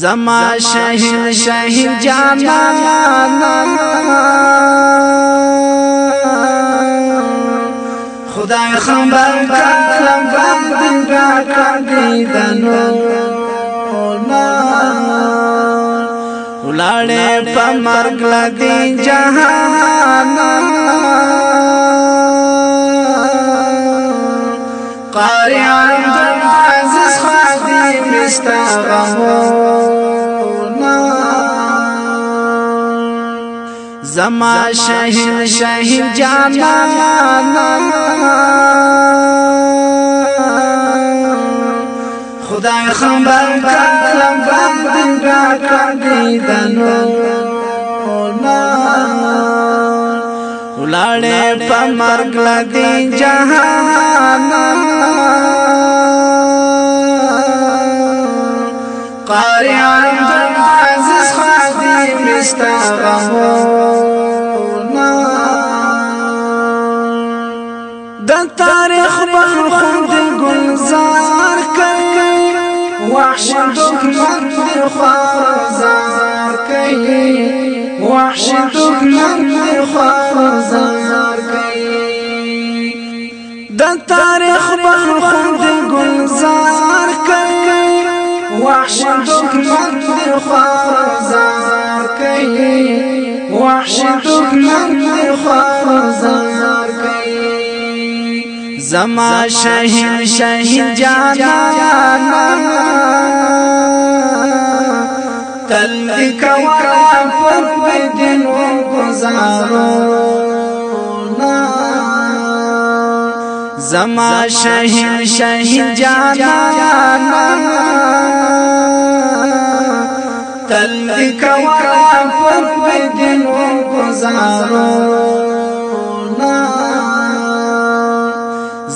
زما شهید جانا خدای خبر کلم دیدنو ولاړې په مرګ لدی جهان قارعان عزیز خادم استغفرنا زما شهید جانا خدای خبر کلم دیدنو ولاړې په مرګ لدی جهان قارعان عزیز خادم استغفرنا د تاریخ برخورد گلزار کوي وحش دښمن دی خوارزار کوي وحش دښمن دی خوارزار کوي د تاریخ برخورد گلزار کوي وحش دښمن دی خوارزار کوي وحش دښمن دی خوارزار کوي زما شهید جانا تل کوا پر بدن گزارونا زما شهید جانا تل کوا پر بدن گزارونا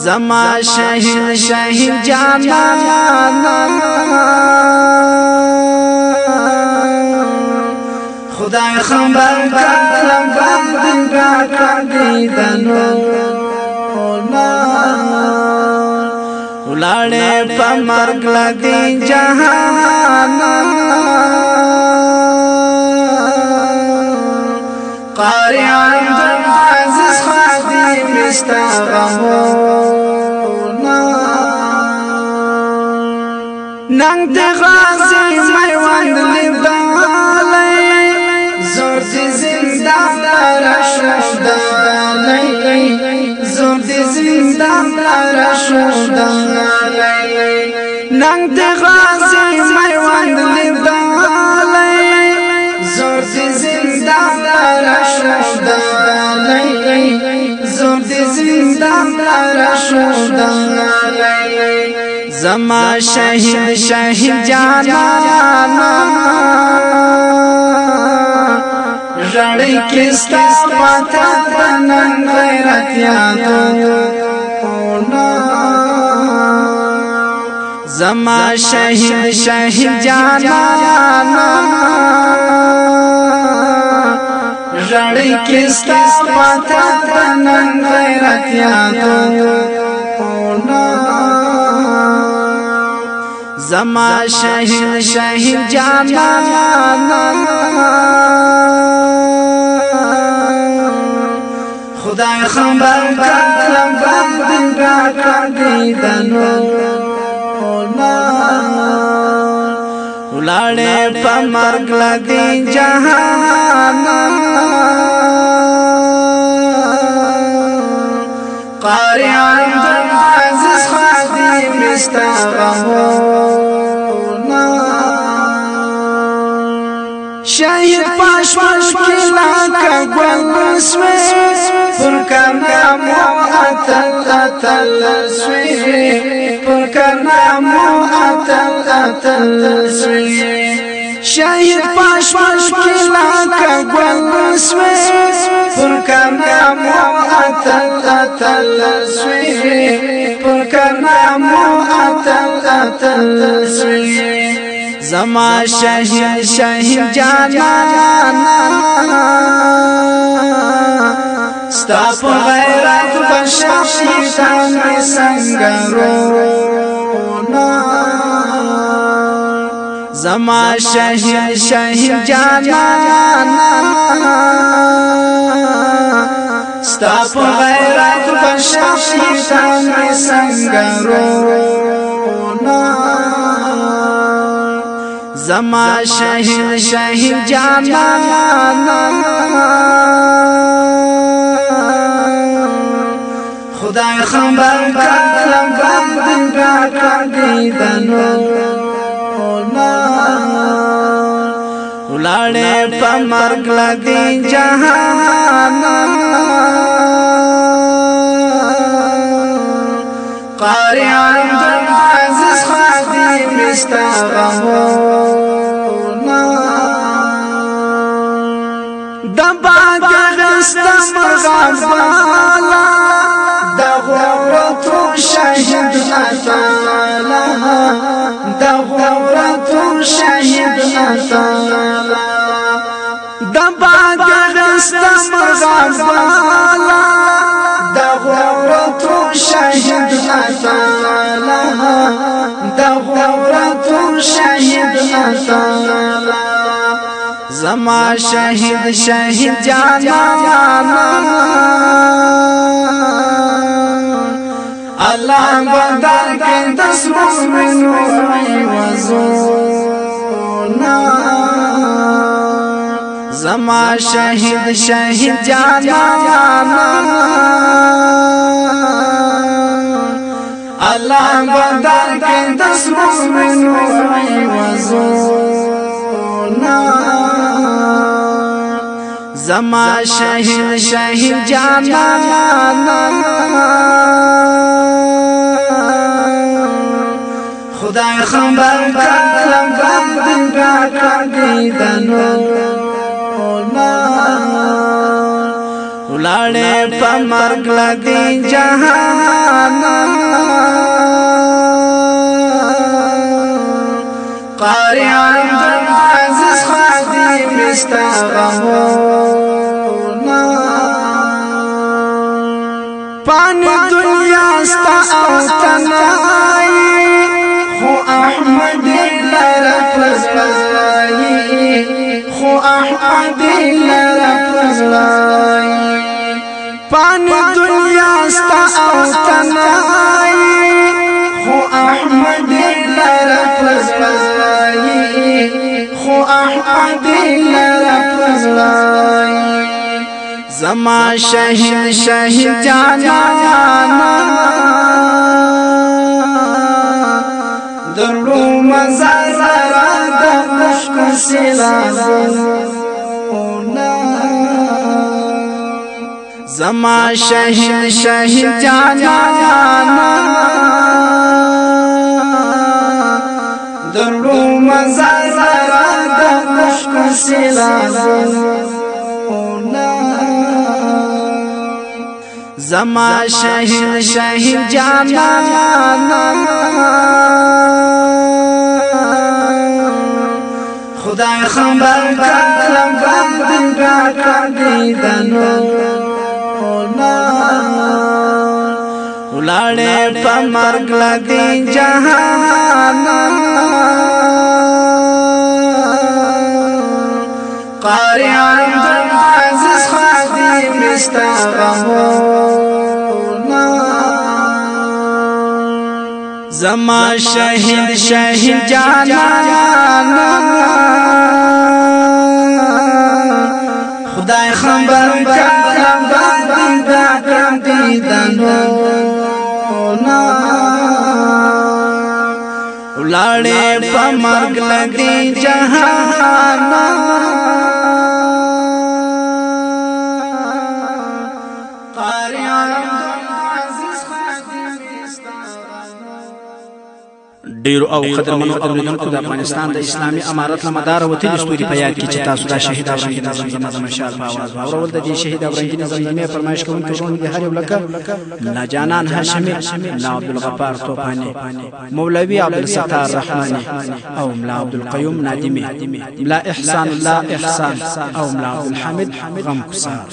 زما شهید جانا خدای خبر کلم دیدنو ولاړې په مرګ لدی جهان قارعان عزیز خادم استغفرنا ننګ د غازی میوند لیدلې زور دې زندان راشدلې زور دې زندان راشدلې ننګ د غازی میوند لیدلې زور دې زندان راشدلې زور دې زندان راشدلې زما شهید جانا ژړې کستا پتا نن غیرت یادونه زما شهید جانا ژړې کستا پتا نن غیرت یادونه زما شهید جانا خدای خبر کلم دیدنو ولاړې په مرګ لدی جهان قارعان عزیز خادم استغفرنا شهید پاشمان کلا کګل سوي پر کامو اتل سوي پر کامو اتل سوي شهید پاشمان کلا کګل سوي پر کامو اتل سوي پر کامو اتل سوي زما شهید جانا ستا په غیرت بشاشیدان سنگرونا زما شهید شهید جانانا ستا په غیرت بشاشیدان می سنگرونا زما شهید شهید جانانا خدای خبر کلم کردی دنو ولړې په مرګ لګي جهان قاری عبد العزيز خادم استغفرنا دباغ استمرغبالا دغورت شهید نتالا دغورت شهید نتالا دباغ استمرغبالا دغورت شهید نتالا دغورت شهید نتالا زما شهید شهید جانانا الله بدر کې دسرو منو وزونا زما شهید شهید جانانا الله بدر کې دسرو منو وزونا زما شهید شهید جانانا خدای خبر کلم کردی دنو ولړې په مرګ لګي جهان قاری عبد العزيز خادم استغفرنا پانی دنیا ستا او تنای خو احمد لرفزلای خو احمد لرفزلای پانی دنیا ستا او تنای خو احمد لرفزلای خو احمد لرفزلای زما شهید شهید جانانا درلو مزارا دمشق سلازونا زما شهید شهید جانانا درلو مزارا دمشق سلازونا زما شهید شهید جانانا خدای خبر کلم کردی دنو ولړې په مرګ لګي جهان قاری عبد العزيز خادم استغفرنا زما شهید شهید جانانا خدای خبر کلم کردی دنو ولړې په مرګ لګي جهان قاری عبد العزيز خادم ډیرو او قدرمنو اوریدونکو د افغانستان د اسلامي امارت لمدار وتلی ستوري په یاد کې چې تاسو د شهید اورنګي نظم زمزمه شال په आवाज اورول د دې شهید اورنګي نظم زمزمه فرمایش کوونکو ژوند د هر یو لکه ناجانان هاشمي نا عبد الغفار توپانی مولوی عبد الستار رحماني او ملا عبد القيوم نادمي ملا احسان الله احسان او ملا عبد الحمid غم کوسار